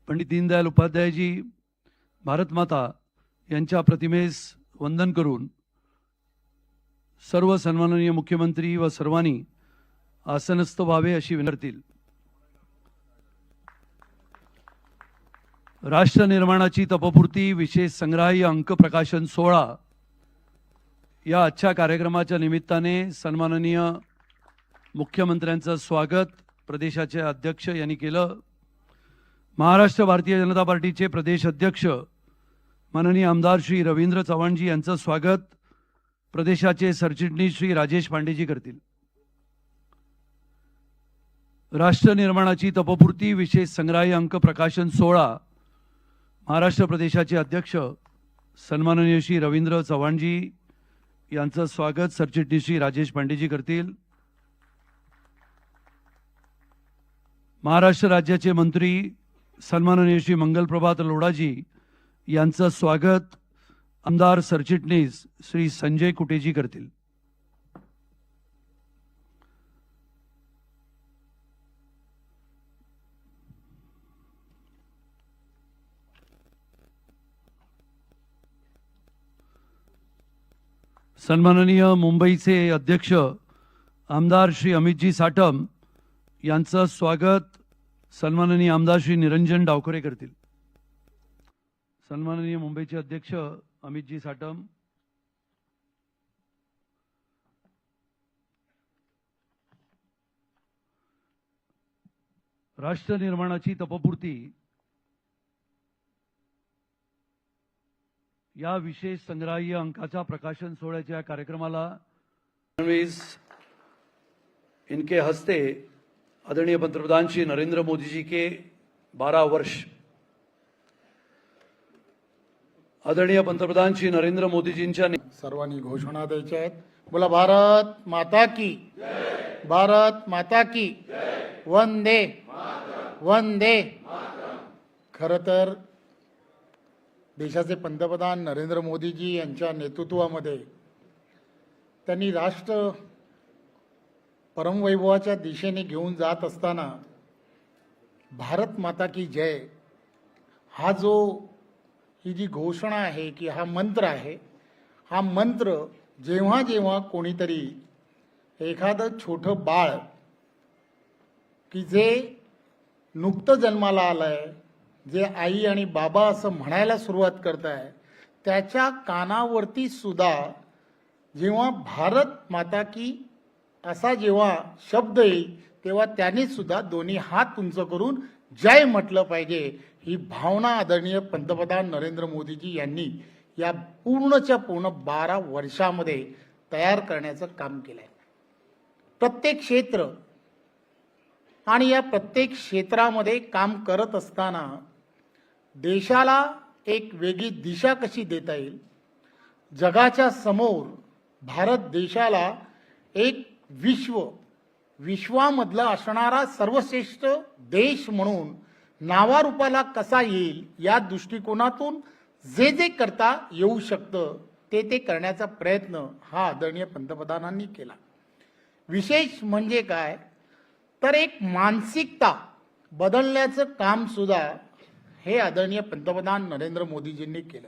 पंडित दीनदयाल उपाध्यायजी भारत माता यांच्या प्रतिमेस वंदन करून सर्व सन्माननीय मुख्यमंत्री व सर्वांनी आसनस्थ व्हावे अशी विनंती. राष्ट्र निर्माणाची तपपूर्ती विशेष संग्रहाय अंक प्रकाशन 16 या आजच्या कार्यक्रमाच्या निमित्ताने सन्माननीय मुख्यमंत्र्यांचं स्वागत प्रदेशाचे अध्यक्ष यांनी केलं. महाराष्ट्र भारतीय जनता पार्टीचे प्रदेश अध्यक्ष माननीय आमदार श्री रवींद्र चव्हाणजी यांचं स्वागत प्रदेशाचे सरचिटणीस श्री राजेश पांडेजी करतील. राष्ट्र निर्माणाची तपपूर्ती विशेष संग्रहाय अंक प्रकाशन 16 महाराष्ट्र प्रदेशाचे अध्यक्ष सन्माननीय श्री रवींद्र चव्हाणजी यांचं स्वागत सरचिटणीस श्री राजेश पांडेजी करतील. महाराष्ट्र राज्याचे मंत्री सन्माननीय श्री मंगलप्रभात लोढाजी यांचं स्वागत आमदार सरचिटणीस श्री संजय कुटेजी करतील. सन्माननीय मुंबईचे अध्यक्ष आमदार श्री अमितजी साटम यांचं स्वागत सन्माननीय आमदार श्री निरंजन डावखरे करतील. सन्माननीय मुंबईचे अध्यक्ष अमितजी साटम. राष्ट्र निर्माणाची तपपूर्ती या विशेष संग्रहाय अंकाचा प्रकाशन सोहळ्याच्या कार्यक्रमाला इनके हस्ते आदरणीय पंतप्रधान श्री नरेंद्र मोदी जी के 12 वर्ष. आदरणीय पंतप्रधान श्री नरेंद्र मोदीजींच्या सर्वांनी घोषणा द्यायच्या आहेत. बोला भारत माता की जय. भारत माता की जय. वंदे वंदे. खरं तर देशाचे पंतप्रधान नरेंद्र मोदीजी यांच्या नेतृत्वामध्ये त्यांनी राष्ट्र परमवैभवाच्या दिशेने घेऊन जात असताना भारत माता की जय हा जो ही जी घोषणा आहे की हा मंत्र आहे, हा मंत्र जेव्हा जेव्हा कोणीतरी एखादं छोटं बाळ की जे नुकतं जन्माला आलंय, जे आई आणि बाबा असं म्हणायला सुरुवात करत आहे, त्याच्या कानावरती सुद्धा जेव्हा भारत माता की असा जेव्हा शब्द येईल तेव्हा त्यांनी सुद्धा दोन्ही हात उंच करून जय म्हटलं पाहिजे. ही भावना आदरणीय पंतप्रधान नरेंद्र मोदीजी यांनी या पूर्णच्या पूर्ण 12 वर्षामध्ये तयार करण्याचं काम केलंय. प्रत्येक क्षेत्र आणि या प्रत्येक क्षेत्रामध्ये काम करत असताना देशाला एक वेगळी दिशा कशी देता येईल, जगाच्या समोर भारत देशाला एक विश्वामधला असणारा सर्वश्रेष्ठ देश म्हणून नावारूपाला कसा येईल या दृष्टिकोनातून जे जे करता येऊ शकतं ते करण्याचा प्रयत्न हा आदरणीय पंतप्रधानांनी केला. विशेष म्हणजे काय तर एक मानसिकता बदलण्याचं काम सुद्धा हे आदरणीय पंतप्रधान नरेंद्र मोदीजींनी केलं.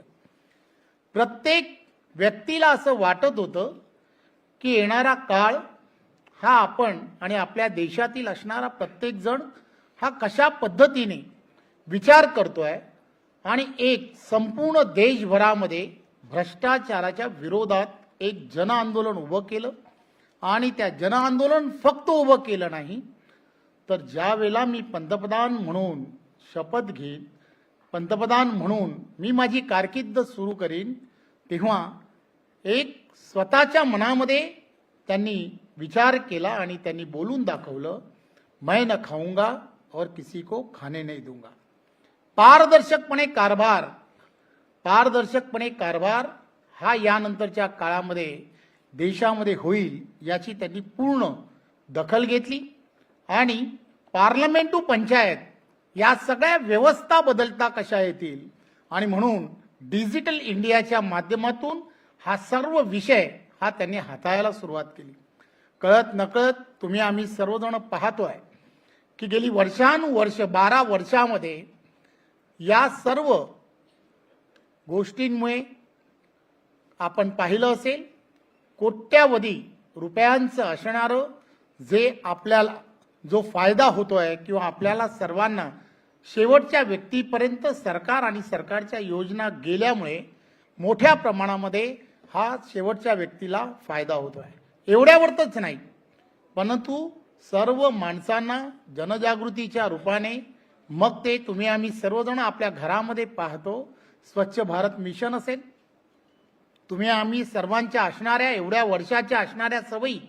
प्रत्येक व्यक्तीला असं वाटत होतं की येणारा काळ हा आपण आणि आपल्या देशातील असणारा प्रत्येक जण हा कशा पद्धतीने विचार करतोय आणि एक संपूर्ण देशभरामध्ये भ्रष्टाचाराच्या विरोधात एक जन आंदोलन उभं केलं. आणि त्या जन आंदोलन फक्त उभं केलं नाही तर ज्या वेळेला मी पंतप्रधान म्हणून शपथ घेईन, पंतप्रधान म्हणून मी माझी कारकीर्द सुरू करीन, तेव्हा एक स्वतःच्या मनामध्ये त्यांनी विचार केला आणि त्यांनी बोलून दाखवलं, मैं न खाऊंगा और किसी को खाने नहीं दूंगा. पारदर्शकपणे कारभार हा यानंतरच्या काळामध्ये देशामध्ये होईल याची त्यांनी पूर्ण दखल घेतली. आणि पार्लमेंट टू पंचायत या सगळ्या व्यवस्था बदलता कशा येतील आणि म्हणून डिजिटल इंडियाच्या माध्यमातून हा सर्व विषय हा त्यांनी हाताळायला सुरुवात केली. कळत नकळत तुम्ही आम्ही सर्वजण पाहतोय की गेली वर्षानुवर्ष 12 वर्षामध्ये या सर्व गोष्टींमुळे आपण पाहिलं असेल कोट्यावधी रुपयांचं असणारं जे आपल्याला जो फायदा होतोय किंवा आपल्याला सर्वांना शेवटच्या व्यक्तीपर्यंत सरकार आणि सरकारच्या योजना गेल्यामुळे मोठ्या प्रमाणामध्ये हा शेवटच्या व्यक्तीला फायदा होतोय. एवढ्यावरच नाही, परंतु सर्व माणसांना जनजागृतीच्या रूपाने मग ते तुम्ही आम्ही सर्वजण आपल्या घरामध्ये पाहतो, स्वच्छ भारत मिशन असेल, तुम्ही आम्ही सर्वांच्या असणाऱ्या एवढ्या वर्षाच्या असणाऱ्या सवयी,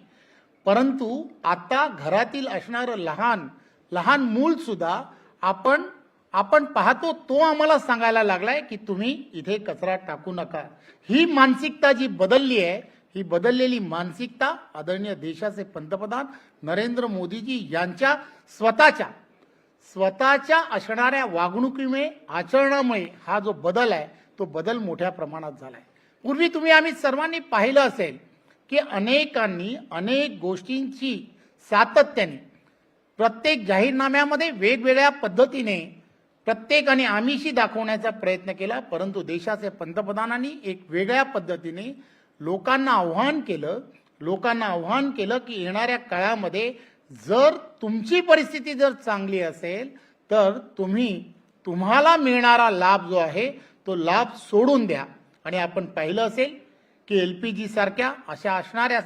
परंतु आता घरातील असणारं लहान लहान मूल सुद्धा आपण पाहतो तो आम्हाला सांगायला लागलाय की तुम्ही इथे कचरा टाकू नका. ही मानसिकता जी बदलली आहे, ही बदललेली मानसिकता आदरणीय देशाचे पंतप्रधान नरेंद्र मोदीजी यांच्या स्वतःच्या असणाऱ्या वागणुकीमुळे आचरणामुळे हा जो बदल आहे तो बदल मोठ्या प्रमाणात झालाय. पूर्वी तुम्ही आम्ही सर्वांनी पाहिलं असेल की अनेकांनी अनेक गोष्टींची सातत्याने प्रत्येक जाहीरनाम्यामध्ये वेगवेगळ्या पद्धतीने प्रत्येकाने आमिषी दाखवण्याचा प्रयत्न केला, परंतु देशाचे पंतप्रधानांनी एक वेगळ्या पद्धतीने लोकांना आव्हान केलं की येणाऱ्या काळामध्ये जर तुमची परिस्थिती जर चांगली असेल तर तुम्हाला मिळणारा लाभ जो आहे तो लाभ सोडून द्या. आणि आपण पाहिलं असेल की LPG सारख्या अशा असणाऱ्या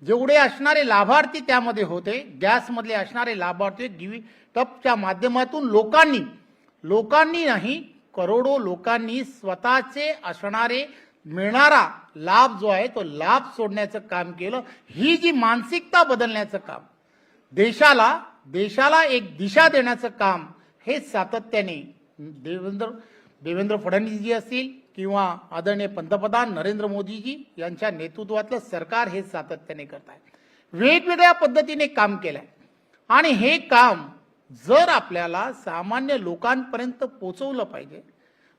जेवढे असणारे लाभार्थी त्यामध्ये होते, गॅसमधले असणारे लाभार्थी गिव्ही टपच्या माध्यमातून लोकांनी नाही करोडो लोकांनी स्वतःचे असणारे मिळणारा लाभ जो आहे तो लाभ सोडण्याचं काम केलं. ही जी मानसिकता बदलण्याचं काम, देशाला एक दिशा देण्याचं काम हे सातत्याने देवेंद्र फडणवीसजी असतील किंवा आदरणीय पंतप्रधान नरेंद्र मोदीजी यांच्या नेतृत्वातलं सरकार हे सातत्याने करत आहे. वेगवेगळ्या पद्धतीने काम केलंय आणि हे काम जर आपल्याला सामान्य लोकांपर्यंत पोहोचवलं पाहिजे,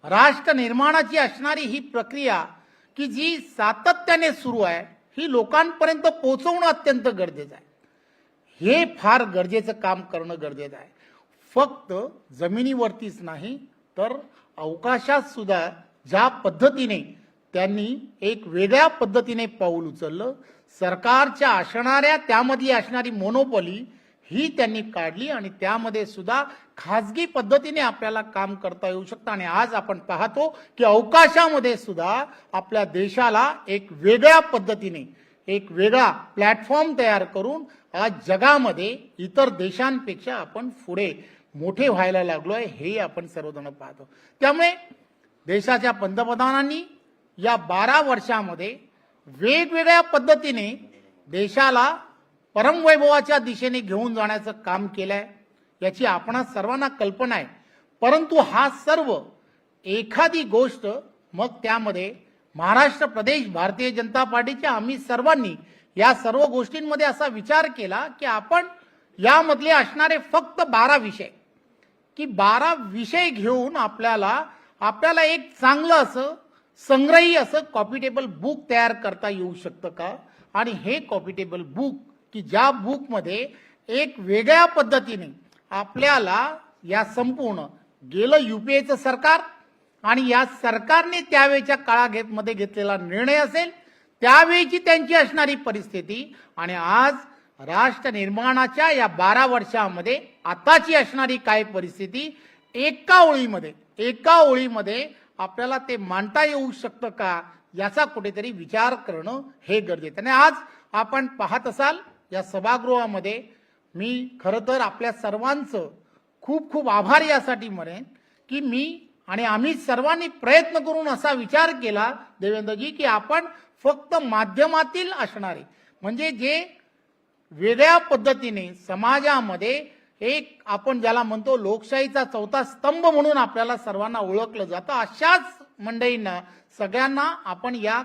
राष्ट्र निर्माणाची असणारी ही प्रक्रिया की जी सातत्याने सुरू आहे ही लोकांपर्यंत पोहोचवणं अत्यंत गरजेचं आहे. हे फार गरजेचं काम करणं गरजेचं आहे. फक्त जमिनीवरतीच नाही तर अवकाशात सुद्धा ज्या पद्धतीने त्यांनी एक वेगळ्या पद्धतीने पाऊल उचललं, सरकारच्या असणाऱ्या त्यामधली असणारी मोनोपॉली ही त्यांनी काढली आणि त्यामध्ये सुद्धा खाजगी पद्धतीने आपल्याला काम करता येऊ शकतं. आणि आज आपण पाहतो की अवकाशामध्ये सुद्धा आपल्या देशाला एक वेगळ्या पद्धतीने एक वेगळा प्लॅटफॉर्म तयार करून आज जगामध्ये इतर देशांपेक्षा आपण पुढे मोठे व्हायला लागलोय, हे आपण सर्वजण पाहतो. त्यामुळे देशाच्या पंतप्रधानांनी या 12 वर्षामध्ये वेगवेगळ्या पद्धतीने देशाला परमवैभवाच्या दिशेने घेऊन जाण्याचं काम केलंय, याची आपणा सर्वांना कल्पना आहे. परंतु हा सर्व एखादी गोष्ट मग त्यामध्ये महाराष्ट्र प्रदेश भारतीय जनता पार्टीच्या आम्ही सर्वांनी या सर्व गोष्टींमध्ये असा विचार केला की आपण यामधले असणारे फक्त 12 विषय की 12 विषय घेऊन आपल्याला एक चांगलं असं संग्रही असं कॉपी टेबल बुक तयार करता येऊ शकतं का. आणि हे कॉपी टेबल बुक की ज्या बुकमध्ये एक वेगळ्या पद्धतीने आपल्याला या संपूर्ण गेलं UPAचं सरकार आणि या सरकारने त्यावेळेच्या काळामध्ये घेतलेला निर्णय असेल, त्यावेळीची त्यांची असणारी परिस्थिती आणि आज राष्ट्र निर्माणाच्या या 12 वर्षामध्ये आताची असणारी काय परिस्थिती एका ओळीमध्ये आपल्याला ते मांडता येऊ शकतं का, याचा कुठेतरी विचार करणं हे गरजेचं. आणि आज आपण पाहत असाल या सभागृहामध्ये मी खरं तर आपल्या सर्वांचं खूप खूप आभार यासाठी म्हणेन की मी आणि आम्ही सर्वांनी प्रयत्न करून असा विचार केला देवेंद्रजी की आपण फक्त माध्यमातील असणारे म्हणजे जे वेगळ्या पद्धतीने समाजामध्ये एक आपण ज्याला म्हणतो लोकशाहीचा चौथा स्तंभ म्हणून आपल्याला सर्वांना ओळखलं जातं, अशाच मंडळींना सगळ्यांना आपण या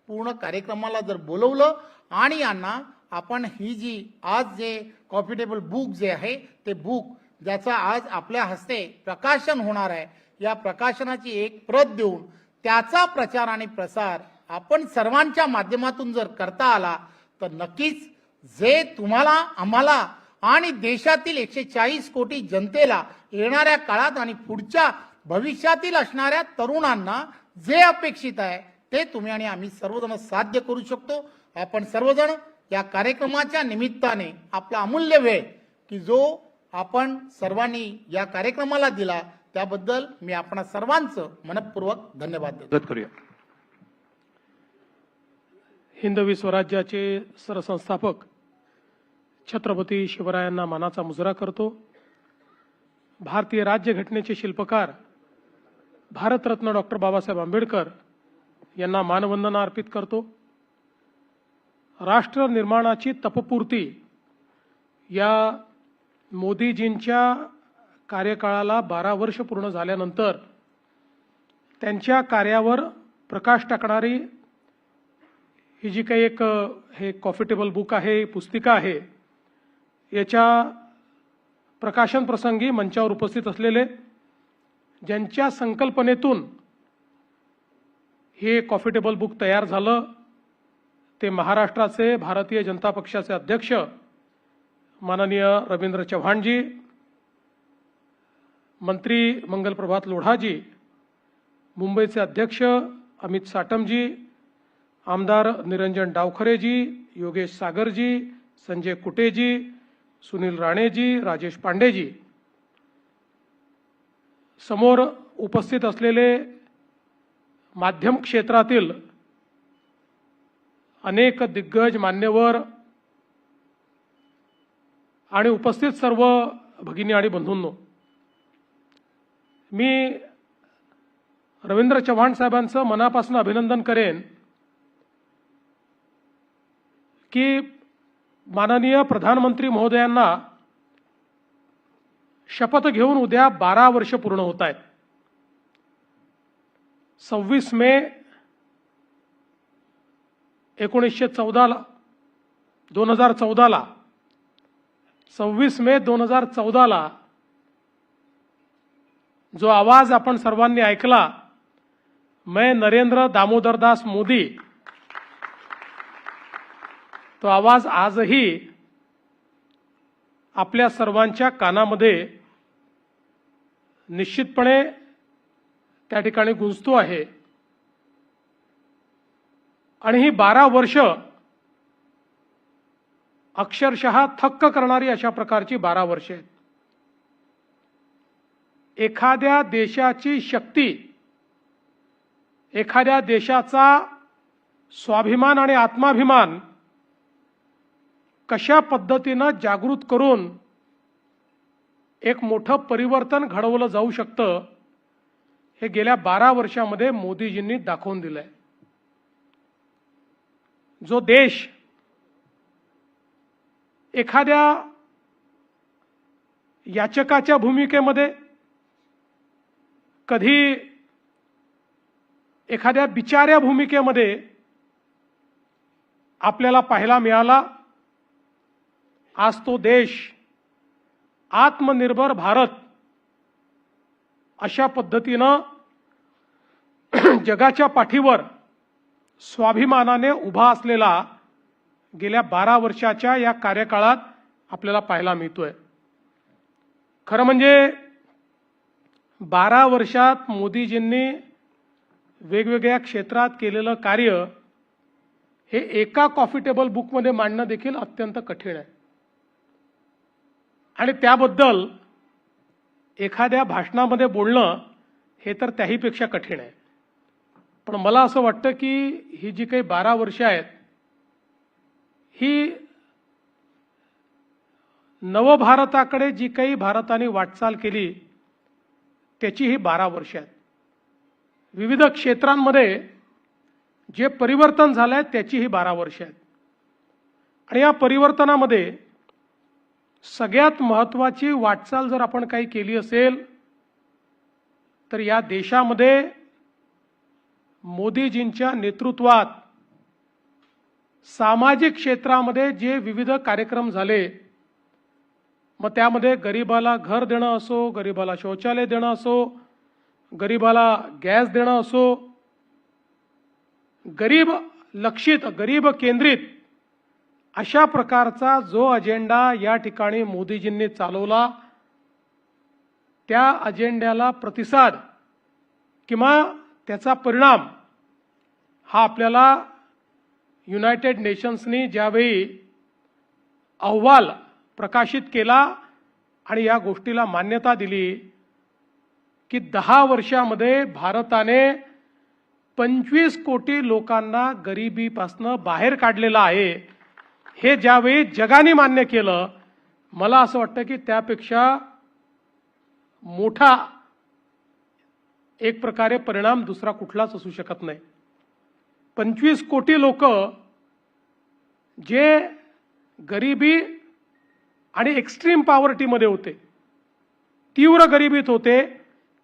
पूर्ण कार्यक्रमाला जर बोलवलं आणि यांना आपण ही जी आज जे कॉफी टेबल बुक जे आहे ते बुक ज्याचं आज आपल्या हस्ते प्रकाशन होणार आहे, या प्रकाशनाची एक प्रत देऊन त्याचा प्रचार आणि प्रसार आपण सर्वांच्या माध्यमातून जर करता आला तर नक्कीच जे तुम्हाला आम्हाला आणि देशातील 140 कोटी जनतेला येणाऱ्या काळात आणि पुढच्या भविष्यातील असणाऱ्या तरुणांना जे अपेक्षित आहे ते तुम्ही आणि आम्ही सर्वजण साध्य करू शकतो. आपण सर्वजण या कार्यक्रमाच्या निमित्ताने आपला अमूल्य वेळ की जो आपण सर्वांनी या कार्यक्रमाला दिला त्याबद्दल मी आपणा सर्वांचं मनपूर्वक धन्यवाद देतो. स्वागत करूया. हिंदवी स्वराज्याचे सरसंस्थापक छत्रपती शिवरायांना मानाचा मुजरा करतो. भारतीय राज्यघटनेचे शिल्पकार भारतरत्न डॉक्टर बाबासाहेब आंबेडकर यांना मानवंदना अर्पित करतो. राष्ट्र निर्माणाची तपपूर्ती या मोदीजींच्या कार्यकाळाला 12 वर्ष पूर्ण झाल्यानंतर त्यांच्या कार्यावर प्रकाश टाकणारी ही जी काही एक हे कॉफी टेबल बुक आहे, पुस्तिका आहे, याच्या प्रकाशन प्रसंगी मंचावर उपस्थित असलेले ज्यांच्या संकल्पनेतून हे कॉफी टेबल बुक तयार झालं ते महाराष्ट्राचे भारतीय जनता पक्षाचे अध्यक्ष माननीय रवींद्र चव्हाणजी, मंत्री मंगलप्रभात लोढाजी, मुंबईचे अध्यक्ष अमित साटमजी, आमदार निरंजन डावखरेजी, योगेश सागरजी, संजय कुटेजी, सुनील राणेजी, राजेश पांडेजी, समोर उपस्थित असलेले माध्यम क्षेत्रातील अनेक दिग्गज मान्यवर आणि उपस्थित सर्व भगिनी आणि बंधूंनो, मी रवींद्र चव्हाण साहेबांचं मनापासून अभिनंदन करेन की माननीय प्रधानमंत्री महोदयांना शपथ घेऊन उद्या 12 वर्ष पूर्ण होत आहेत. 26 मे 1914 2014 26 मे 2014 जो आवाज आपण सर्वांनी ऐकला, मैं नरेंद्र दामोदर दास मोदी, तो आवाज आजही आपल्या सर्वांच्या कानामध्ये निश्चितपणे त्या ठिकाणी गुंजतो आहे. आणि ही 12 वर्ष अक्षरशः थक्क करणारी अशा प्रकारची 12 वर्ष आहेत. एखाद्या देशाची शक्ती, एखाद्या देशाचा स्वाभिमान आणि आत्माभिमान कशा पद्धतीनं जागृत करून एक मोठं परिवर्तन घडवलं जाऊ शकतं हे गेल्या 12 वर्षामध्ये मोदीजींनी दाखवून दिलंय. जो देश एखाद्या याचकाच्या भूमिकेमध्ये, कधी एखाद्या बिचाऱ्या भूमिकेमध्ये आपल्याला पाहायला मिळाला, आज तो देश आत्मनिर्भर भारत अशा पद्धतीनं जगाच्या पाठीवर स्वाभिमानाने उभा असलेला गेल्या 12 वर्षाच्या या कार्यकाळात आपल्याला पाहायला मिळतोय. खरं म्हणजे 12 वर्षात मोदीजींनी वेगवेगळ्या क्षेत्रात केलेलं कार्य हे एका कॉफी टेबल बुकमध्ये मांडणं देखील अत्यंत कठीण आहे. आणि त्याबद्दल एखाद्या भाषणामध्ये बोलणं हे तर त्याहीपेक्षा कठीण आहे. पण मला असं वाटतं की ही जी काही 12 वर्ष आहेत ही नवभारताकडे जी काही भारताने वाटचाल केली त्याची ही 12 वर्ष आहेत. विविध क्षेत्रांमध्ये जे परिवर्तन झालंय त्याची ही 12 वर्ष आहेत. आणि या परिवर्तनामध्ये सगळ्यात महत्त्वाची वाटचाल जर आपण काही केली असेल तर या देशामध्ये मोदीजींच्या नेतृत्वात सामाजिक क्षेत्रामध्ये जे विविध कार्यक्रम झाले, मग त्यामध्ये गरिबाला घर देणं असो, गरिबाला शौचालय देणं असो, गरिबाला गॅस देणं असो, गरीब लक्षित, गरीब केंद्रित अशा प्रकारचा जो अजेंडा या ठिकाणी मोदीजींनी चालवला, त्या अजेंड्याला प्रतिसाद किंवा त्याचा परिणाम हा आपल्याला युनायटेड नेशन्सनी ज्यावेळी अहवाल प्रकाशित केला आणि या गोष्टीला मान्यता दिली की 10 वर्षामध्ये भारताने 25 कोटी लोकांना गरिबीपासून बाहेर काढलेलं आहे, हे ज्यावेळी जगाने मान्य केलं, मला असं वाटतं की त्यापेक्षा मोठा एक प्रकारे परिणाम दुसरा कुठलाच असू शकत नाही. 25 कोटी लोक जे गरिबी आणि एक्स्ट्रीम पॉवर्टीमध्ये होते, तीव्र गरिबीत होते,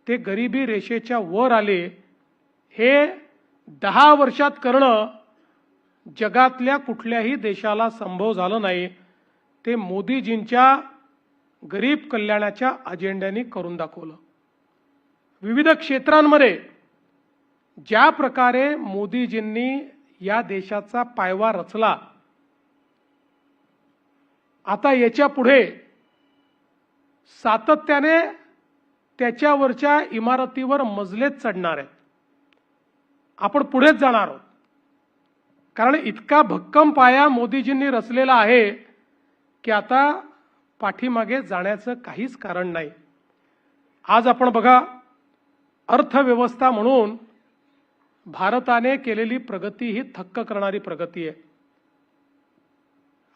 ते गरिबी रेषेच्या वर आले. हे 10 वर्षात करणं जगातल्या कुठल्याही देशाला संभव झालं नाही. ते मोदीजींच्या गरीब कल्याणाच्या अजेंड्याने करून दाखवलं. विविध क्षेत्रांमध्ये ज्या प्रकारे मोदीजींनी या देशाचा पायवा रचला, आता याच्या पुढे सातत्याने त्याच्यावरच्या इमारतीवर मजलेच चढणार आहेत. आपण पुढेच जाणार आहोत, कारण इतका भक्कम पाया मोदीजींनी रचलेला आहे की आता पाठीमागे जाण्याचं काहीच कारण नाही. आज आपण बघा, अर्थव्यवस्था म्हणून भारताने केलेली प्रगती ही थक्क करणारी प्रगती आहे.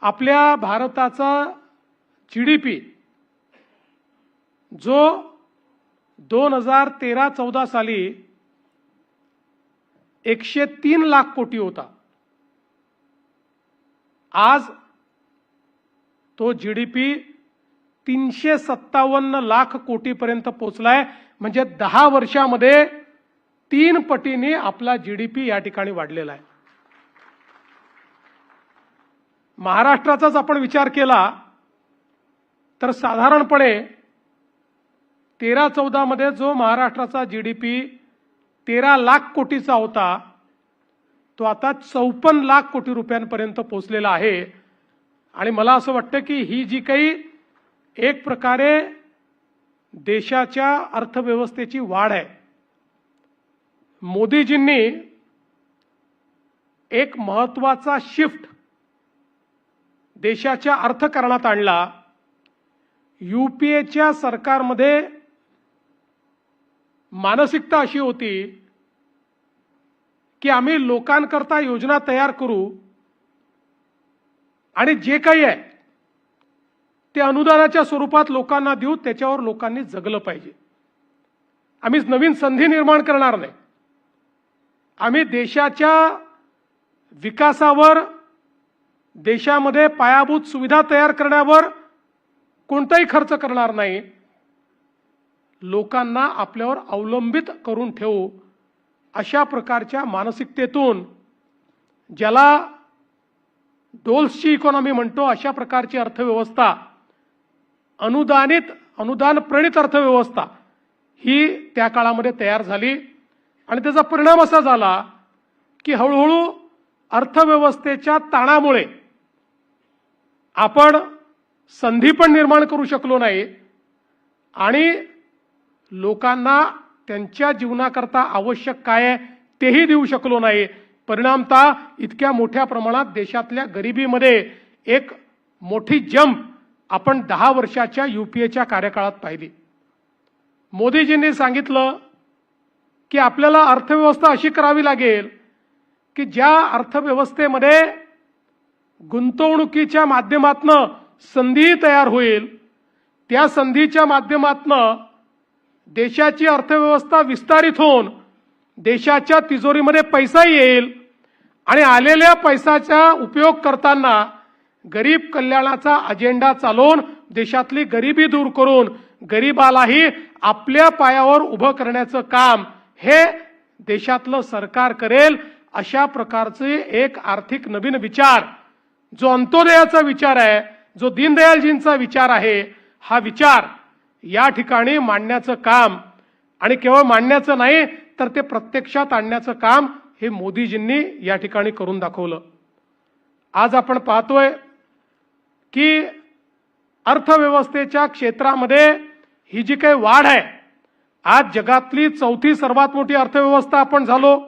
आपल्या भारताचा GDP जो 2013-14 साली 103 लाख कोटी होता, आज तो GDP 357 लाख कोटीपर्यंत पोहोचलाय. म्हणजे 10 वर्षामध्ये 3 पटीने आपला GDP या ठिकाणी वाढलेला आहे. महाराष्ट्राचाच आपण विचार केला तर साधारणपणे 13-14 मध्ये जो महाराष्ट्राचा GDP 13 लाख कोटीचा होता, तो आता 54 लाख कोटी रुपयांपर्यंत पोहोचलेला आहे. आणि मला असं वाटतं की ही जी काही एक प्रकारे देशाच्या अर्थव्यवस्थेची वाढ आहे, मोदीजींनी एक महत्त्वाचा शिफ्ट देशाच्या अर्थकारणात आणला. UPAच्या सरकारमध्ये मानसिकता अशी होती की आम्ही लोकांकरता योजना तयार करू आणि जे काही आहे ते अनुदानाच्या स्वरूपात लोकांना देऊ, त्याच्यावर लोकांनी जगलं पाहिजे. आम्ही नवीन संधी निर्माण करणार नाही, आम्ही देशाच्या विकासावर, देशामध्ये पायाभूत सुविधा तयार करण्यावर कोणताही खर्च करणार नाही, लोकांना आपल्यावर अवलंबित करून ठेवू, अशा प्रकारच्या मानसिकतेतून, ज्याला डोल्सची इकॉनॉमी म्हणतो, अशा प्रकारची अर्थव्यवस्था, अनुदान प्रणित अर्थव्यवस्था ही त्या काळामध्ये तयार झाली. आणि त्याचा परिणाम असा झाला की हळूहळू अर्थव्यवस्थेच्या ताणामुळे आपण संधी पण निर्माण करू शकलो नाही आणि लोकांना त्यांच्या जीवनाकरता आवश्यक काय आहे तेही देऊ शकलो नाही. परिणामतः इतक्या मोठ्या प्रमाणात देशातल्या गरिबीमध्ये एक मोठी जंप आपण 10 वर्षाच्या UPAच्या कार्यकाळात पाहिली. मोदीजींनी सांगितलं की आपल्याला अर्थव्यवस्था अशी करावी लागेल की ज्या अर्थव्यवस्थेमध्ये गुंतवणुकीच्या माध्यमातून संधी तयार होईल, त्या संधीच्या माध्यमातून देशाची अर्थव्यवस्था विस्तारित होऊन देशाच्या तिजोरीमध्ये पैसा येईल आणि आलेल्या पैशाचा उपयोग करताना गरीब कल्याणाचा अजेंडा चालवून देशातली गरिबी दूर करून गरिबालाही आपल्या पायावर उभं करण्याचं काम हे देशातलं सरकार करेल. अशा प्रकारचे एक आर्थिक नवीन विचार, जो अंत्योदयाचा विचार आहे, जो दीनदयालजींचा विचार आहे, हा विचार या ठिकाणी मांडण्याचं काम, आणि केवळ मांडण्याचं नाही तर ते प्रत्यक्षात आणण्याचं काम हे मोदीजींनी या ठिकाणी करून दाखवलं. आज आपण पाहतोय की अर्थव्यवस्थेच्या क्षेत्रामध्ये ही जी काही वाढ आहे, आज जगातली चौथी सर्वात मोठी अर्थव्यवस्था आपण झालो,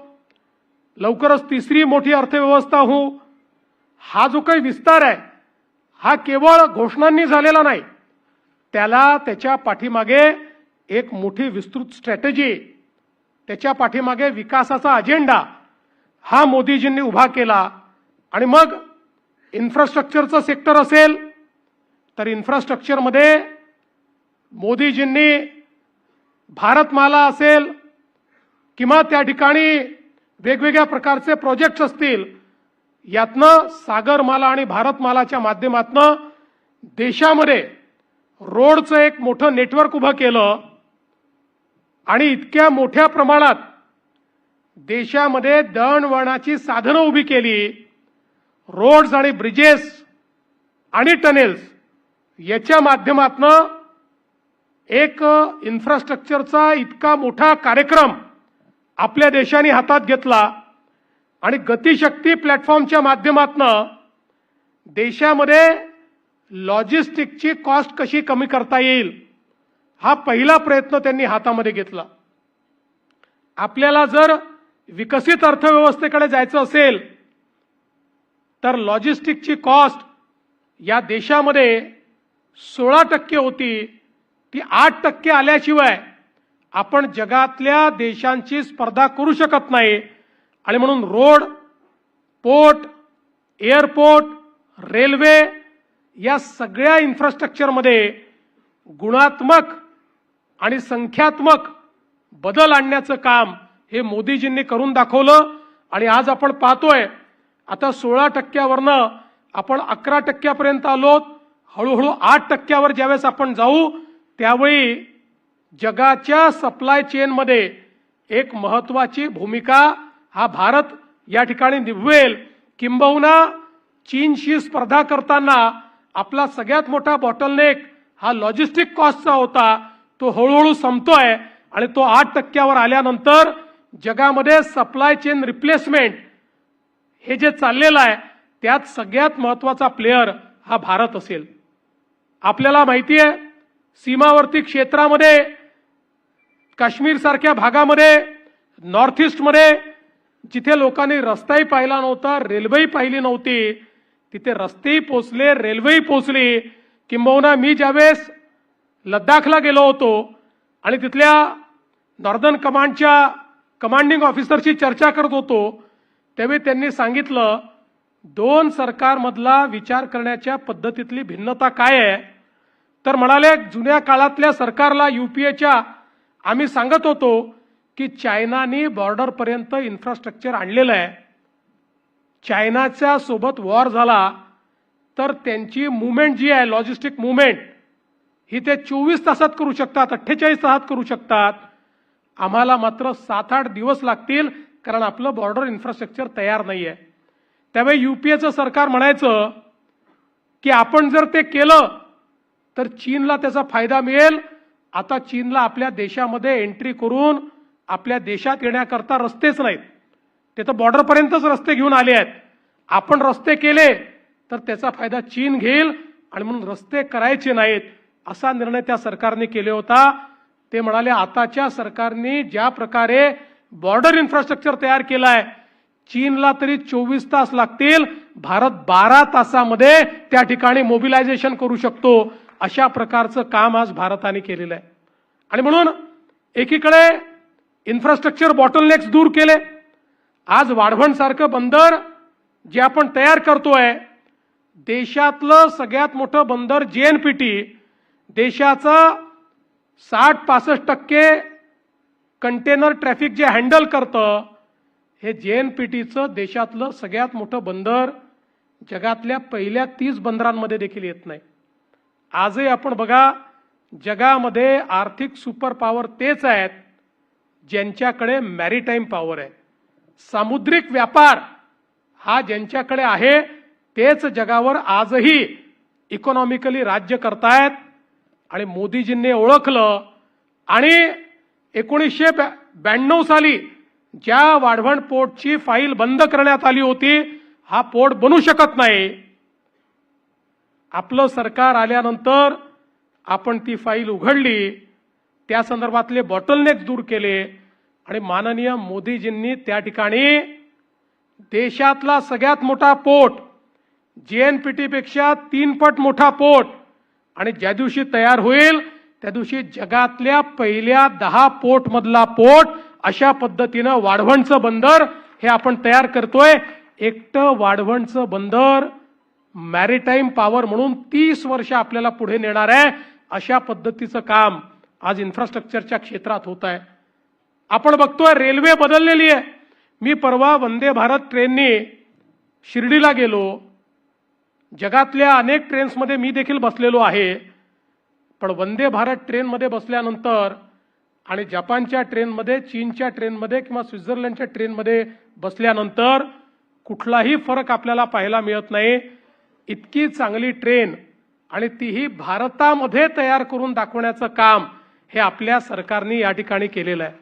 लवकरच तिसरी मोठी अर्थव्यवस्था होऊ. हा जो काही विस्तार आहे हा केवळ घोषणांनी झालेला नाही, त्याला त्याच्या पाठीमागे एक मोठी विस्तृत स्ट्रॅटेजी, त्याच्या पाठीमागे विकासाचा अजेंडा हा मोदीजींनी उभा केला. आणि मग इन्फ्रास्ट्रक्चरचं सेक्टर असेल तर इन्फ्रास्ट्रक्चरमध्ये मोदीजींनी भारतमाला असेल किंवा त्या ठिकाणी वेगवेगळ्या प्रकारचे प्रोजेक्ट्स असतील, यातनं सागरमाला आणि भारतमालाच्या माध्यमातनं देशामध्ये रोडचं एक मोठं नेटवर्क उभं केलं. आणि इतक्या मोठ्या प्रमाणात देशामध्ये दळणवळणाची साधनं उभी केली. रोड्स आणि ब्रिजेस आणि टनेल्स याच्या माध्यमातनं एक इन्फ्रास्ट्रक्चरचा इतका मोठा कार्यक्रम आपल्या देशाने हातात घेतला. आणि गतिशक्ती प्लॅटफॉर्मच्या माध्यमातनं देशामध्ये लॉजिस्टिकची कॉस्ट कशी कमी करता येईल हा पहिला प्रयत्न त्यांनी हातामध्ये घेतला. आपल्याला जर विकसित अर्थव्यवस्थेकडे जायचं असेल तर लॉजिस्टिकची कॉस्ट या देशामध्ये 16% होती, ती 8% आल्याशिवाय आपण जगातल्या देशांची स्पर्धा करू शकत नाही. आणि म्हणून रोड, पोर्ट, एअरपोर्ट, रेल्वे या सगळ्या इन्फ्रास्ट्रक्चरमध्ये गुणात्मक आणि संख्यात्मक बदल आणण्याचं काम हे मोदीजींनी करून दाखवलं. आणि आज आपण पाहतोय आता 16%वरनं आपण 11%पर्यंत आलोत. हळूहळू 8%वर ज्यावेळेस आपण जाऊ त्यावेळी जगाच्या सप्लाय चेनमध्ये एक महत्वाची भूमिका हा भारत या ठिकाणी निभवेल. किंबहुना चीनशी स्पर्धा करताना आपला सगळ्यात मोठा बॉटलनेक हा लॉजिस्टिक कॉस्टचा होता, तो हळूहळू संपतोय. आणि तो 8%वर आल्यानंतर जगामध्ये सप्लाय चेन रिप्लेसमेंट हे जे चाललेलं आहे त्यात सगळ्यात महत्वाचा प्लेयर हा भारत असेल. आपल्याला माहिती आहे सीमावर्ती क्षेत्रामध्ये, काश्मीर सारख्या भागामध्ये, नॉर्थ ईस्टमध्ये जिथे लोकांनी रस्ताही पाहिला नव्हता, रेल्वेही पाहिली नव्हती, तिथे रस्तेही पोचले, रेल्वेही पोचली. किंबहुना मी ज्यावेळेस लद्दाखला गेलो होतो आणि तिथल्या नॉर्दर्न कमांडच्या कमांडिंग ऑफिसरशी चर्चा करत होतो त्यावेळी त्यांनी सांगितलं दोन सरकारमधला विचार करण्याच्या पद्धतीतली भिन्नता काय आहे. तर म्हणाले जुन्या काळातल्या सरकारला UPAच्या आम्ही सांगत होतो की चायनानी बॉर्डरपर्यंत इन्फ्रास्ट्रक्चर आणलेलं आहे. चायनाच्या सोबत वॉर झाला तर त्यांची मुवमेंट जी आहे, लॉजिस्टिक मुवमेंट ही ते 24 तासात करू शकतात, 48 तासात करू शकतात. आम्हाला मात्र 7-8 दिवस लागतील कारण आपलं बॉर्डर इन्फ्रास्ट्रक्चर तयार नाही आहे. त्यावेळी UPAचं सरकार म्हणायचं की आपण जर ते केलं तर चीनला त्याचा फायदा मिळेल. आता चीनला आपल्या देशामध्ये एंट्री करून आपल्या देशात येण्याकरता रस्तेच नाहीत, ते तर बॉर्डरपर्यंतच रस्ते घेऊन आले आहेत. आपण रस्ते केले तर त्याचा फायदा चीन घेईल आणि म्हणून रस्ते करायचे नाहीत असा निर्णय त्या सरकारने केला होता. ते म्हणाले आताच्या सरकारने ज्या प्रकारे बॉर्डर इन्फ्रास्ट्रक्चर तयार केलाय, चीनला तरी 24 तास लागतील, भारत 12 तासामध्ये त्या ठिकाणी मोबिलायझेशन करू शकतो. अशा प्रकारचं काम आज भारताने केलेलं आहे. आणि म्हणून एकीकडे इन्फ्रास्ट्रक्चर बॉटलनेक्स दूर केले. आज वाढवणसारखं बंदर जे आपण तयार करतोय, देशातलं सगळ्यात मोठं बंदर JNPT, देशाचं 60-65% कंटेनर ट्रॅफिक जे हँडल करतं, हे JNPTचं देशातलं सगळ्यात मोठं बंदर जगातल्या पहिल्या 30 बंदरांमध्ये देखील येत नाही. आजही आपण बघा जगामध्ये आर्थिक सुपर पॉवर तेच आहेत ज्यांच्याकडे मॅरीटाईम पॉवर आहे. सामुद्रिक व्यापार हा ज्यांच्याकडे आहे तेच जगावर आजही इकॉनॉमिकली राज्य करतायत. आणि मोदीजींनी ओळखलं आणि 1992 साली ज्या वाढवण पोर्टची फाईल बंद करण्यात आली होती, हा पोर्ट बनू शकत नाही. आपलं सरकार आल्यानंतर आपण ती फाईल उघडली त्या संदर्भातले बॉटलनेक्स दूर केले आणि माननीय मोदीजींनी त्या ठिकाणी देशातला सगळ्यात मोठा पोर्ट, JNPT पेक्षा 3 पट मोठा पोर्ट, आणि ज्या दिवशी तयार होईल त्या दिवशी जगातल्या पहिल्या 10 पोर्ट मधला पोर्ट अशा पद्धतीनं वाढवणचं बंदर हे आपण तयार करतोय. एकटं वाढवणचं बंदर मॅरीटाईम पॉवर म्हणून 30 वर्ष आपल्याला पुढे नेणार आहे. अशा पद्धतीचं काम आज इन्फ्रास्ट्रक्चरच्या क्षेत्रात होत आहे. आपण बघतोय रेल्वे बदललेली आहे. मी परवा वंदे भारत ट्रेननी शिर्डीला गेलो. जगातल्या अनेक ट्रेन्समध्ये मी देखील बसलेलो आहे. पण वंदे भारत ट्रेनमध्ये बसल्यानंतर आणि जपानच्या ट्रेनमध्ये, चीनच्या ट्रेनमध्ये किंवा स्वित्झर्लंडच्या ट्रेनमध्ये बसल्यानंतर कुठलाही फरक आपल्याला पाहायला मिळत नाही. इतकी चांगली ट्रेन आणि तीही भारतामध्ये तयार करून दाखवण्याचं काम हे आपल्या सरकारने या ठिकाणी केलेलं आहे.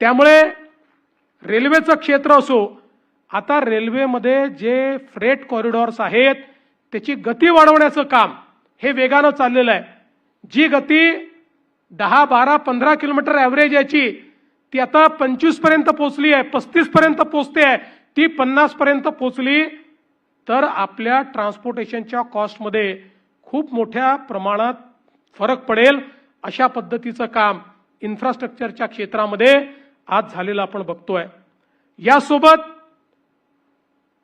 त्यामुळे रेल्वेचं क्षेत्र असो, आता रेल्वेमध्ये जे फ्रेट कॉरिडॉर्स आहेत त्याची गती वाढवण्याचं काम हे वेगानं चाललेलं आहे. जी गती 10, 12, 15 किलोमीटर ॲव्हरेज याची ती आता 25 पर्यंत पोहोचली आहे, 35 पर्यंत पोहोचते आहे, ती 50 पर्यंत पोहोचली तर आपल्या ट्रान्सपोर्टेशनच्या कॉस्टमध्ये खूप मोठ्या प्रमाणात फरक पडेल. अशा पद्धतीचं काम इन्फ्रास्ट्रक्चरच्या क्षेत्रामध्ये आज झालेलं आपण बघतोय. यासोबत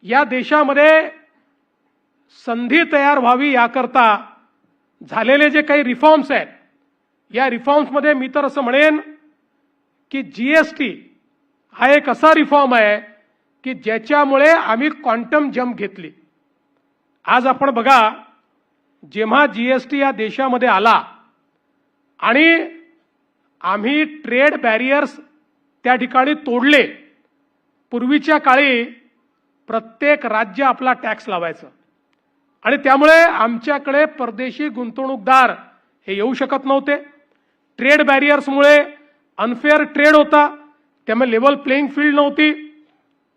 या देशामध्ये संधी तयार व्हावी याकरता झालेले जे काही रिफॉर्म्स आहेत, या रिफॉर्म्समध्ये मी तर असं म्हणेन की GST हा एक असा रिफॉर्म आहे की ज्याच्यामुळे आम्ही क्वांटम जंप घेतली. आज आपण बघा, जेव्हा GST या देशामध्ये आला आणि आम्ही ट्रेड बॅरियर्स त्या ठिकाणी तोडले. पूर्वीच्या काळी प्रत्येक राज्य आपला टॅक्स लावायचं आणि त्यामुळे आमच्याकडे परदेशी गुंतवणूकदार हे येऊ शकत नव्हते. ट्रेड बॅरियर्समुळे अनफेअर ट्रेड होता, त्यामुळे लेवल प्लेइंग फील्ड नव्हती.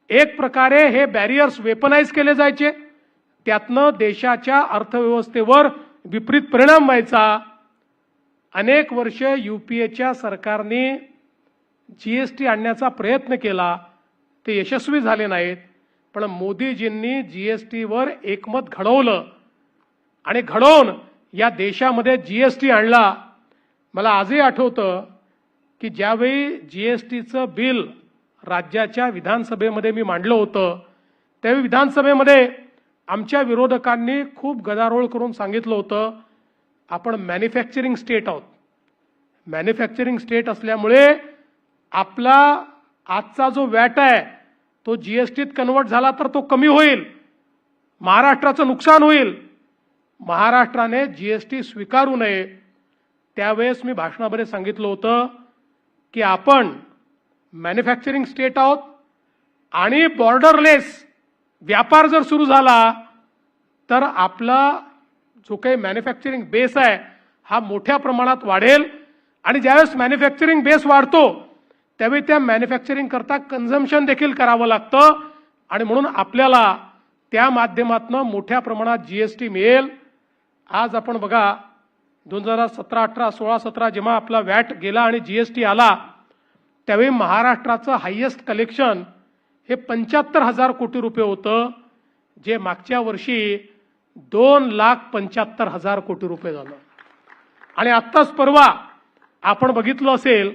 एक प्रकारे हे बॅरियर्स वेपनाइज केले जायचे, त्यातनं देशाच्या अर्थव्यवस्थेवर विपरीत परिणाम व्हायचा. अनेक वर्ष UPAच्या सरकारने GST आणण्याचा प्रयत्न केला, ते यशस्वी झाले नाहीत. पण मोदीजींनी GSTवर एकमत घडवलं आणि घडवून या देशामध्ये GST आणला. मला आजही आठवतं की ज्यावेळी GSTचं बिल राज्याच्या विधानसभेमध्ये मी मांडलं होतं, त्यावेळी विधानसभेमध्ये आमच्या विरोधकांनी खूप गदारोळ करून सांगितलं होतं, आपण मॅन्युफॅक्चरिंग स्टेट आहोत. मॅन्युफॅक्चरिंग स्टेट असल्यामुळे आपला आजचा जो वॅट आहे तो GSTत कन्वर्ट झाला तर तो कमी होईल, महाराष्ट्राचं नुकसान होईल. महाराष्ट्राने GST स्वीकारू नये. त्यावेळेस मी भाषणामध्ये सांगितलं होतं की आपण मॅन्युफॅक्चरिंग स्टेट आहोत आणि बॉर्डरलेस व्यापार जर सुरू झाला तर आपला जो काही मॅन्युफॅक्चरिंग बेस आहे हा मोठ्या प्रमाणात वाढेल. आणि ज्यावेळेस मॅन्युफॅक्चरिंग बेस वाढतो त्यावेळी त्या मॅन्युफॅक्चरिंग करता कन्झम्पशन देखील करावं लागतं आणि म्हणून आपल्याला त्या माध्यमातून मोठ्या प्रमाणात GST मिळेल. आज आपण बघा 2017, 18, 16, 17 जेव्हा आपला वॅट गेला आणि GST आला त्यावेळी महाराष्ट्राचं हायेस्ट कलेक्शन हे 75,000 कोटी रुपये होतं, जे मागच्या वर्षी 2,75,000 कोटी रुपये झालं. आणि आत्ताच परवा आपण बघितलं असेल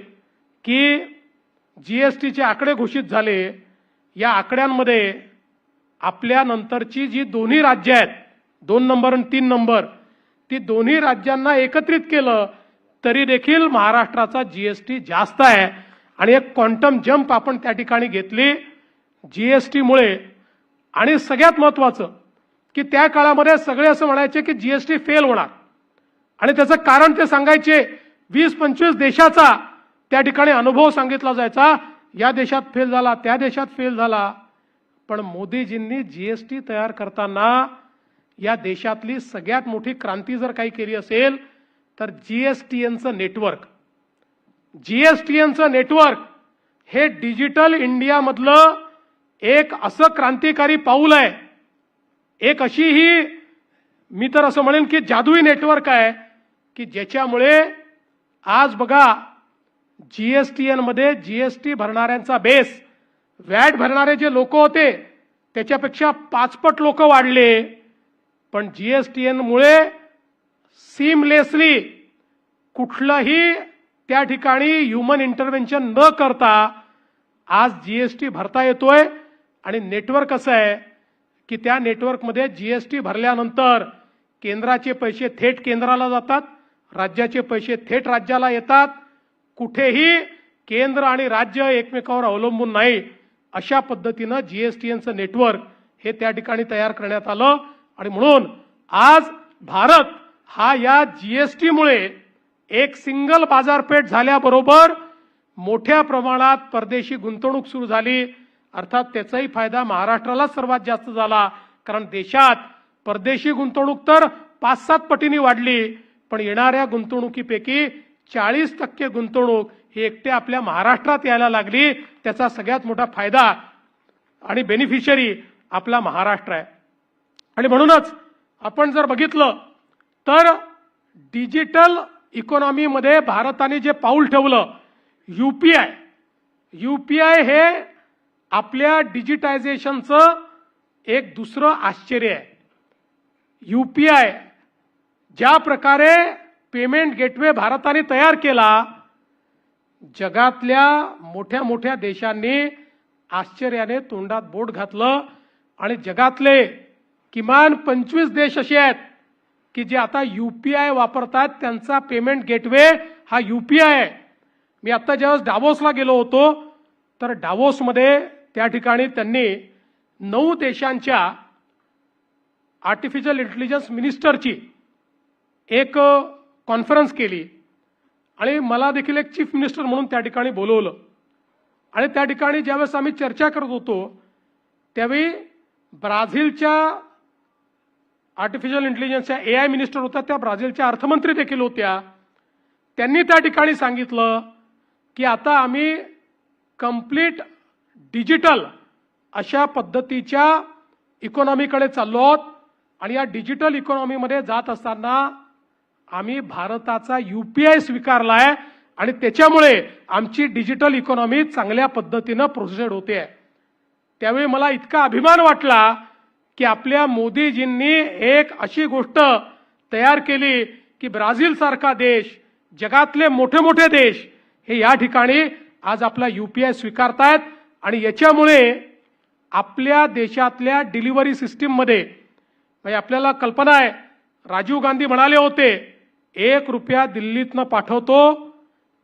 की GSTचे आकडे घोषित झाले. या आकड्यांमध्ये आपल्या नंतरची जी दोन्ही राज्य आहेत, 2 नंबर आणि 3 नंबर, ती दोन्ही राज्यांना एकत्रित केलं तरी देखील महाराष्ट्राचा GST जास्त आहे. आणि एक क्वांटम जंप आपण त्या ठिकाणी घेतली GSTमुळे. आणि सगळ्यात महत्त्वाचं की त्या काळामध्ये सगळे असं म्हणायचे की GST फेल होणार आणि त्याचं कारण ते सांगायचे. 20-25 देशाचा त्या ठिकाणी अनुभव सांगितला जायचा, या देशात फेल झाला, त्या देशात फेल झाला. पण मोदीजींनी GST तयार करताना या देशातली सगळ्यात मोठी क्रांती जर काही केली असेल तर GSTNचं नेटवर्क हे डिजिटल इंडियामधलं एक असं क्रांतिकारी पाऊल आहे. एक अशी ही मी तर असं म्हणेन की जादुई नेटवर्क आहे की ज्याच्यामुळे आज बघा जीएसटीएन मध्ये जीएसटी भरणाऱ्यांचा बेस, व्हॅट भरणारे जे लोक होते त्याच्यापेक्षा 5 पट लोक वाढले. पण जीएसटीएन मुळे सीमलेसली कुठलंही त्या ठिकाणी ह्युमन इंटरव्हेन्शन न करता आज जीएसटी भरता येतोय. आणि नेटवर्क असं आहे की त्या नेटवर्कमध्ये जीएसटी भरल्यानंतर केंद्राचे पैसे थेट केंद्राला जातात, राज्याचे पैसे थेट राज्याला येतात. कुठेही केंद्र आणि राज्य एकमेकावर अवलंबून नाही अशा पद्धतीनं जीएसटीएनचं नेटवर्क हे त्या ठिकाणी तयार करण्यात आलं. आणि म्हणून आज भारत हा या जीएसटीमुळे एक सिंगल बाजारपेठ झाल्याबरोबर मोठ्या प्रमाणात परदेशी गुंतवणूक सुरू झाली. अर्थात त्याचाही फायदा महाराष्ट्राला सर्वात जास्त झाला, कारण देशात परदेशी गुंतवणूक तर 5-7 पटींनी वाढली, पण येणाऱ्या गुंतवणुकीपैकी 40% गुंतवणूक ही एकट्या आपल्या महाराष्ट्रात यायला लागली. त्याचा सगळ्यात मोठा फायदा आणि बेनिफिशरी आपला महाराष्ट्र आहे. आणि म्हणूनच आपण जर बघितलं तर डिजिटल इकॉनॉमीमध्ये भारताने जे पाऊल ठेवलं, यूपीआय हे आपल्या डिजिटायझेशनचं एक दुसरं आश्चर्य आहे. यूपीआय ज्या प्रकारे पेमेंट गेटवे भारताने तयार केला, जगातल्या मोठ्या मोठ्या देशांनी आश्चर्याने तोंडात बोट घातलं. आणि जगातले किमान 25 देश असे आहेत की जे आता यूपीआय वापरतात, त्यांचा पेमेंट गेटवे हा यूपीआय आहे. मी आता ज्यावेळेस डावोसला गेलो होतो तर डावोसमध्ये त्या ठिकाणी त्यांनी 9 देशांच्या आर्टिफिशियल इंटेलिजन्स मिनिस्टरची एक कॉन्फरन्स केली आणि मला देखील एक चीफ मिनिस्टर म्हणून त्या ठिकाणी बोलवलं. आणि त्या ठिकाणी ज्यावेळेस आम्ही चर्चा करत होतो त्यावेळी ब्राझीलच्या आर्टिफिशियल इंटेलिजन्सच्या AI मिनिस्टर होत्या, त्या ब्राझीलच्या अर्थमंत्री देखील होत्या. त्यांनी त्या ठिकाणी सांगितलं की आता आम्ही कंप्लीट डिजिटल अशा पद्धतीच्या इकॉनॉमीकडे चाललो आहोत. आणि या डिजिटल इकॉनॉमीमध्ये जात असताना आम्ही भारताचा यूपीआय स्वीकारलाय आणि त्याच्यामुळे आमची डिजिटल इकॉनॉमी चांगल्या पद्धतीनं प्रोसेड होते आहे. त्यावेळी मला इतका अभिमान वाटला की आपल्या मोदीजींनी एक अशी गोष्ट तयार केली की ब्राझील सारखा देश, जगातले मोठे मोठे देश हे या ठिकाणी आज आपला यूपीआय स्वीकारतायत. आणि याच्यामुळे आपल्या देशातल्या डिलिव्हरी सिस्टीममध्ये म्हणजे आपल्याला कल्पना आहे, राजीव गांधी म्हणाले होते 1 रुपया दिल्लीतनं पाठवतो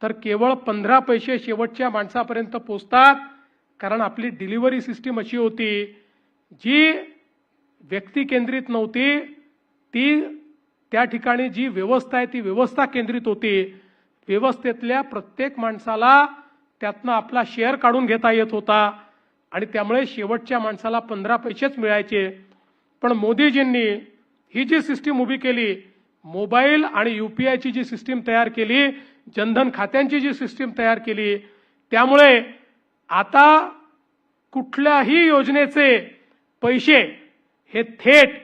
तर केवळ 15 पैसे शेवटच्या माणसापर्यंत पोहोचतात. कारण आपली डिलिव्हरी सिस्टीम अशी होती जी व्यक्ती केंद्रित नव्हती, ती त्या ठिकाणी जी व्यवस्था आहे ती व्यवस्था केंद्रित होती. व्यवस्थेतल्या प्रत्येक माणसाला त्यातनं आपला शेअर काढून घेता येत होता आणि त्यामुळे शेवटच्या माणसाला 15 पैसेच मिळायचे. पण मोदीजींनी ही जी सिस्टीम उभी केली, मोबाईल आणि यूपीआयची जी सिस्टीम तयार केली, जनधन खात्यांची जी सिस्टीम तयार केली, त्यामुळे आता कुठल्याही योजनेचे पैसे हे थेट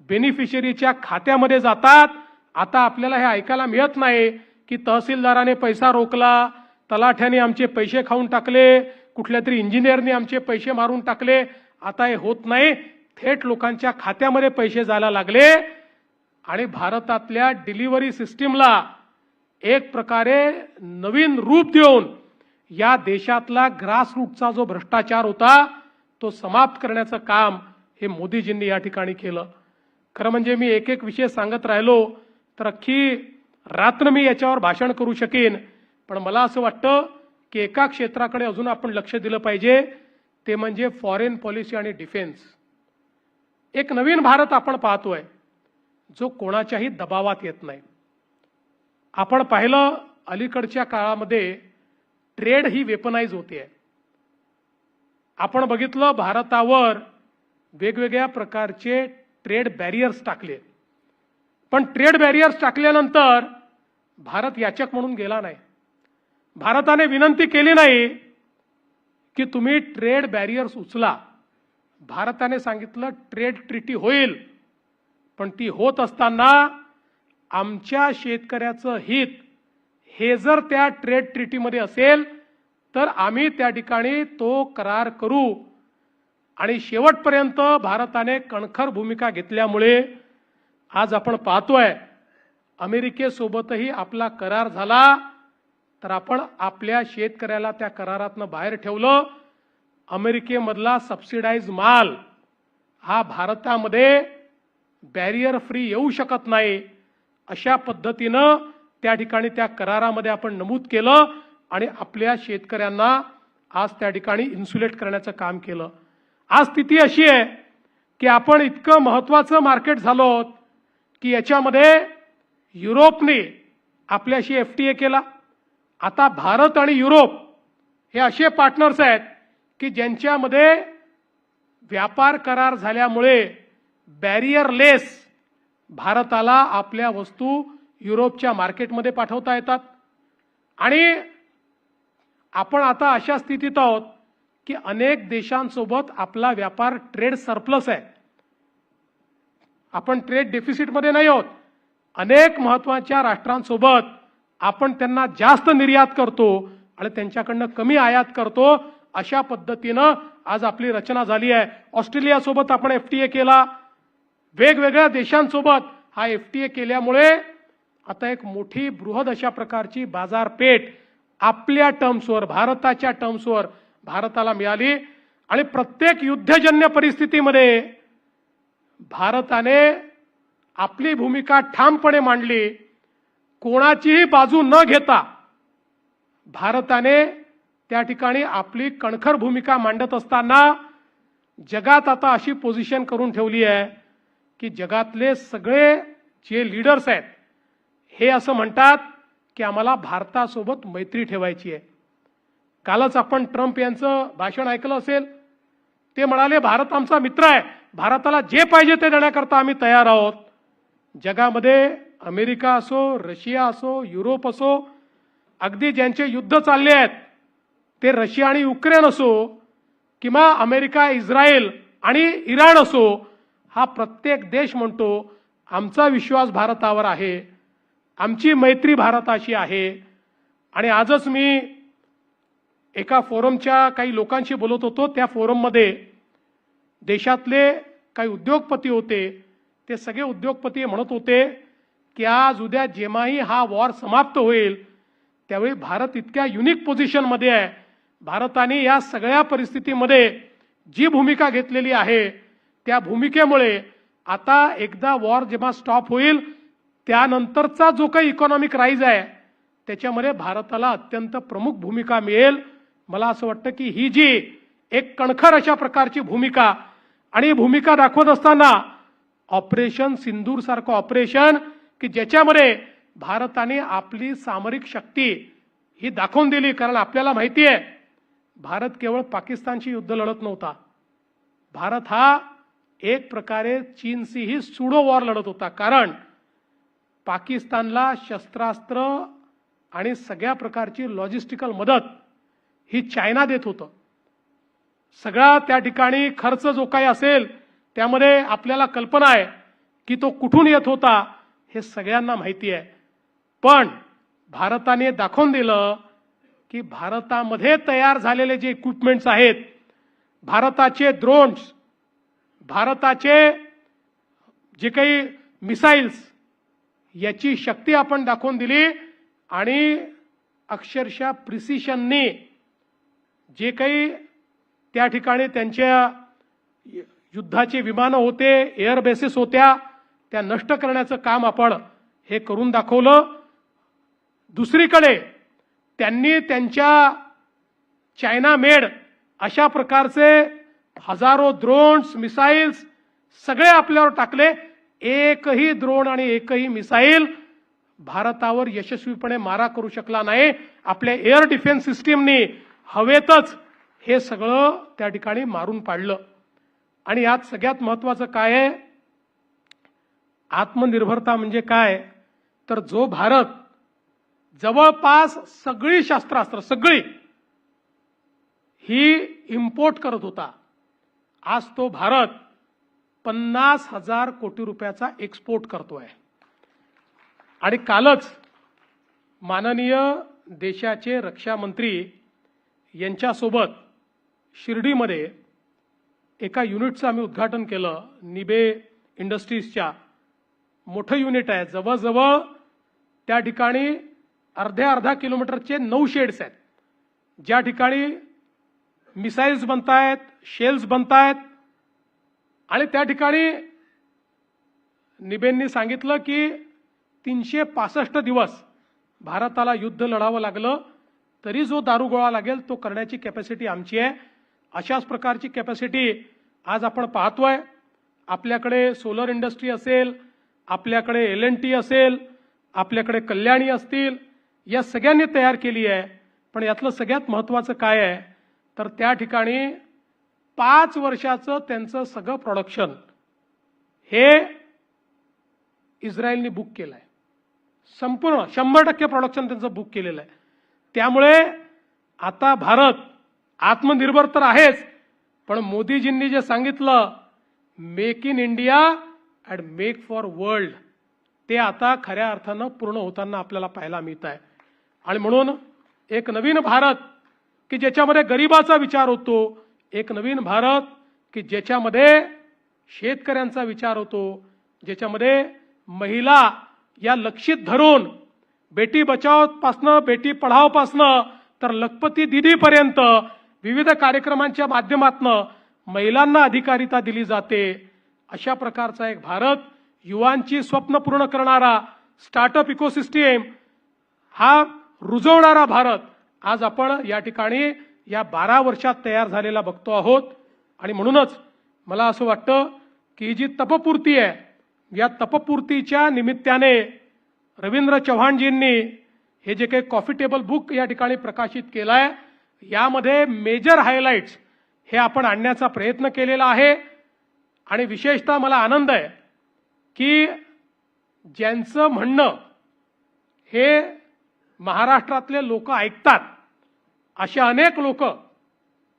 बेनिफिशरीच्या खात्यामध्ये जातात. आता आपल्याला हे ऐकायला मिळत नाही की तहसीलदाराने पैसा रोखला, तलाठ्याने आमचे पैसे खाऊन टाकले, कुठल्या तरी इंजिनियरने आमचे पैसे मारून टाकले. आता हे होत नाही, थेट लोकांच्या खात्यामध्ये पैसे जायला लागले. आणि भारतातल्या डिलिव्हरी सिस्टीमला एक प्रकारे नवीन रूप देऊन या देशातला ग्रासरूटचा जो भ्रष्टाचार होता तो समाप्त करण्याचं काम हे मोदीजींनी या ठिकाणी केलं. खरं म्हणजे मी एक एक विषय सांगत राहिलो तर अख्खी रात्र मी याच्यावर भाषण करू शकेन. पण मला असं वाटतं की एका क्षेत्राकडे अजून आपण लक्ष दिलं पाहिजे, ते म्हणजे फॉरेन पॉलिसी आणि डिफेन्स. एक नवीन भारत आपण पाहतोय जो कोणाच्याही दबावात येत नाही. आपण पाहिलं अलीकडच्या काळामध्ये ट्रेड ही वेपनाइज होते. आपण बघितलं भारतावर वेगवेगळ्या प्रकारचे ट्रेड बॅरियर्स टाकले. पण ट्रेड बॅरियर्स टाकल्यानंतर भारत याचक म्हणून गेला नाही. भारताने विनंती केली नाही की तुम्ही ट्रेड बॅरियर्स उचला. भारताने सांगितलं ट्रेड ट्रीटी होईल, पण ती होत असताना आमच्या शेतकऱ्याचं हित हे जर त्या ट्रेड ट्रीटीमध्ये असेल तर आम्ही त्या ठिकाणी तो करार करू. आणि शेवटपर्यंत भारताने कणखर भूमिका घेतल्यामुळे आज आपण पाहतोय अमेरिकेसोबतही आपला करार झाला, तर आपण आपल्या शेतकऱ्याला त्या करारातनं बाहेर ठेवलं. अमेरिकेमधला सबसिडाइज माल हा भारतामध्ये बॅरियर फ्री येऊ शकत नाही, अशा पद्धतीनं त्या ठिकाणी त्या करारामध्ये आपण नमूद केलं आणि आपल्या शेतकऱ्यांना आज त्या ठिकाणी इन्सुलेट करण्याचं काम केलं. आज स्थिती अशी आहे की आपण इतकं महत्त्वाचं मार्केट झालो आहोत की याच्यामध्ये युरोपने आपल्याशी FTA केला. आता भारत आणि युरोप हे असे पार्टनर्स आहेत की ज्यांच्यामध्ये व्यापार करार झाल्यामुळे बॅरियरलेस भारताला आपल्या वस्तू युरोपच्या मार्केटमध्ये पाठवता येतात. आणि आपण आता अशा स्थितीत आहोत की अनेक देशांसोबत आपला व्यापार ट्रेड सरप्लस आहे. आपण ट्रेड डेफिसिटमध्ये नाही आहोत. अनेक महत्त्वाच्या राष्ट्रांसोबत आपण त्यांना जास्त निर्यात करतो आणि त्यांच्याकडनं कमी आयात करतो. अशा पद्धतीनं आज आपली रचना झाली आहे. ऑस्ट्रेलियासोबत आपण FTA केला. वेगवेगळ्या देशांसोबत हा FTA केल्यामुळे आता एक मोठी बृहद अशा प्रकारची बाजारपेठ आपल्या टर्म्सवर, भारताच्या टर्म्सवर भारताला मिळाली. आणि प्रत्येक युद्धजन्य परिस्थितीमध्ये भारताने आपली भूमिका ठामपणे मांडली. कोणाचीही बाजू न घेता भारताने त्या ठिकाणी आपली कणखर भूमिका मांडत असताना जगात आता अशी पोझिशन करून ठेवली आहे की जगातले सगळे जे लीडर्स आहेत हे असं म्हणतात की आम्हाला भारतासोबत मैत्री ठेवायची आहे. कालच आपण ट्रम्प यांचं भाषण ऐकलं असेल. ते म्हणाले भारत आमचा मित्र आहे, भारताला जे पाहिजे ते देण्याकरता आम्ही तयार आहोत. जगामध्ये अमेरिका असो, रशिया असो, युरोप असो, अगदी ज्यांचे युद्ध चालले आहेत ते रशिया आणि युक्रेन असो किंवा अमेरिका, इस्रायल आणि इराण असो, हा प्रत्येक देश म्हणतो आमचा विश्वास भारतावर आहे, आमची मैत्री भारताशी आहे. आणि आजच मी एका फोरमच्या काही लोकांशी बोलत होतो. त्या फोरममध्ये देशातले काही उद्योगपती होते. ते सगळे उद्योगपती म्हणत होते की आज उद्या जेव्हाही हा वॉर समाप्त होईल त्यावेळी भारत इतक्या युनिक पोझिशनमध्ये आहे. भारताने या सगळ्या परिस्थितीमध्ये जी भूमिका घेतलेली आहे त्या भूमिकेमुळे आता एकदा वॉर जेव्हा स्टॉप होईल त्यानंतरचा जो काही इकॉनॉमिक राईज आहे त्याच्यामध्ये भारताला अत्यंत प्रमुख भूमिका मिळेल. मला असं वाटतं की ही जी एक कणखर अशा प्रकारची भूमिका आणि भूमिका दाखवत असताना ऑपरेशन सिंदूर सारखं ऑपरेशन की ज्याच्यामध्ये भारताने आपली सामरिक शक्ती ही दाखवून दिली. कारण आपल्याला माहिती आहे भारत केवळ पाकिस्तानशी युद्ध लढत नव्हता. भारत हा एक प्रकारे चीनशीही सुडो वॉर लढत होता. कारण पाकिस्तानला शस्त्रास्त्र आणि सगळ्या प्रकारची लॉजिस्टिकल मदत ही चायना देत होतं. सगळा त्या ठिकाणी खर्च जो काही असेल त्यामध्ये आपल्याला कल्पना आहे की तो कुठून येत होता हे सगळ्यांना माहिती आहे. पण भारताने दाखवून दिलं की भारतामध्ये तयार झालेले जे इक्विपमेंट्स आहेत, भारताचे ड्रोन्स, भारताचे जे काही मिसाईल्स, याची शक्ती आपण दाखवून दिली. आणि अक्षरशः प्रिसिशननी जे काही त्या ठिकाणी त्यांच्या युद्धाचे विमानं होते, एअर बेसेस होत्या, त्या नष्ट करण्याचं काम आपण हे करून दाखवलं. दुसरीकडे त्यांनी त्यांच्या चायना मेड अशा प्रकारचे हजारो ड्रोन्स, मिसाईल्स सगळे आपल्यावर टाकले. एकही ड्रोन आणि एकही मिसाईल भारतावर यशस्वीपणे मारा करू शकला नाही. आपल्या एअर डिफेन्स सिस्टीमनी हवेतच हे सगळं त्या ठिकाणी मारून पाडलं. आणि यात सगळ्यात महत्त्वाचं काय आहे, आत्मनिर्भरता म्हणजे काय, तर जो भारत जवळपास सगळी शस्त्रास्त्र सगळी ही इम्पोर्ट करत होता, आज तो भारत 50,000 कोटी रुपयाचा एक्सपोर्ट करतोय. आणि कालच माननीय देशाचे रक्षा मंत्री यांच्यासोबत शिर्डीमध्ये एका युनिटचं आम्ही उद्घाटन केलं. निबे इंडस्ट्रीजच्या मोठं युनिट आहे. जवळजवळ त्या ठिकाणी अर्ध्या किलोमीटरचे 9 शेड्स आहेत, ज्या ठिकाणी मिसाईल्स बनतायत, शेल्स बनतायत. आणि त्या ठिकाणी निबेंनी सांगितलं की 365 दिवस भारताला युद्ध लढावं लागलं तरी जो दारुगोळा लागेल तो करण्याची कॅपॅसिटी आमची आहे. अशाच प्रकारची कॅपॅसिटी आज आपण पाहतोय. आपल्याकडे सोलर इंडस्ट्री असेल, आपल्याकडे L&T असेल, आपल्याकडे कल्याणी असतील, या सगळ्यांनी तयार केली आहे. पण यातलं सगळ्यात महत्त्वाचं काय आहे तर त्या ठिकाणी 5 वर्षाचं त्यांचं सगळं प्रोडक्शन हे इस्रायलने बुक केलं आहे. संपूर्ण 100% प्रोडक्शन त्यांचं बुक केलेलं आहे. त्यामुळे आता भारत आत्मनिर्भर तर आहेच, पण मोदीजींनी जे सांगितलं make in India and make for world, ते आता खऱ्या अर्थानं पूर्ण होताना आपल्याला पाहायला मिळत आहे. आणि म्हणून एक नवीन भारत की ज्याच्यामध्ये गरिबाचा विचार होतो, एक नवीन भारत की ज्याच्यामध्ये शेतकऱ्यांचा विचार होतो, ज्याच्यामध्ये महिला या लक्षित धरून बेटी बचाव पासनं बेटी पढाव पासनं तर लखपती दीदीपर्यंत विविध कार्यक्रमांच्या माध्यमातून महिलांना अधिकारिता दिली जाते. अशा प्रकारचा एक भारत, युवांची स्वप्न पूर्ण करणारा, स्टार्टअप इकोसिस्टीम हा रुजवणारा भारत आज आपण या ठिकाणी या 12 वर्षात तयार झालेला बघतो आहोत. आणि म्हणूनच मला असं वाटतं की ही जी तपपूर्ती आहे, या तपपूर्तीच्या निमित्ताने रवींद्र चव्हाणजींनी हे जे काही कॉफी टेबल बुक या ठिकाणी प्रकाशित केलं आहे, यामध्ये मेजर हायलाइट्स हे आपण आणण्याचा प्रयत्न केलेला आहे. आणि विशेषतः मला आनंद आहे की ज्यांचं म्हणणं हे महाराष्ट्रातले लोक ऐकतात, असे अनेक लोक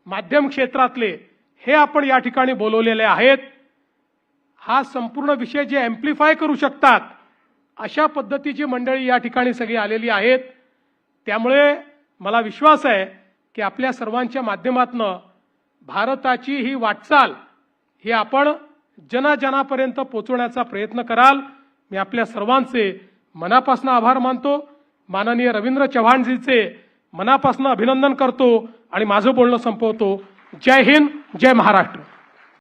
माध्यम क्षेत्रातले हे आपण या ठिकाणी बोलवलेले आहेत. हा संपूर्ण विषय जे ॲम्प्लिफाय करू शकतात अशा पद्धतीची मंडळी या ठिकाणी सगळी आलेली आहेत. त्यामुळे मला विश्वास आहे की आपल्या सर्वांच्या माध्यमातून भारताची ही वाटचाल ही आपण जनाजनापर्यंत पोहोचवण्याचा प्रयत्न कराल. मी आपल्या सर्वांचे मनापासून आभार मानतो. माननीय रवींद्र चव्हाणजीचे मनापासून अभिनंदन करतो आणि माझं बोलणं संपवतो. जय हिंद, जय महाराष्ट्र.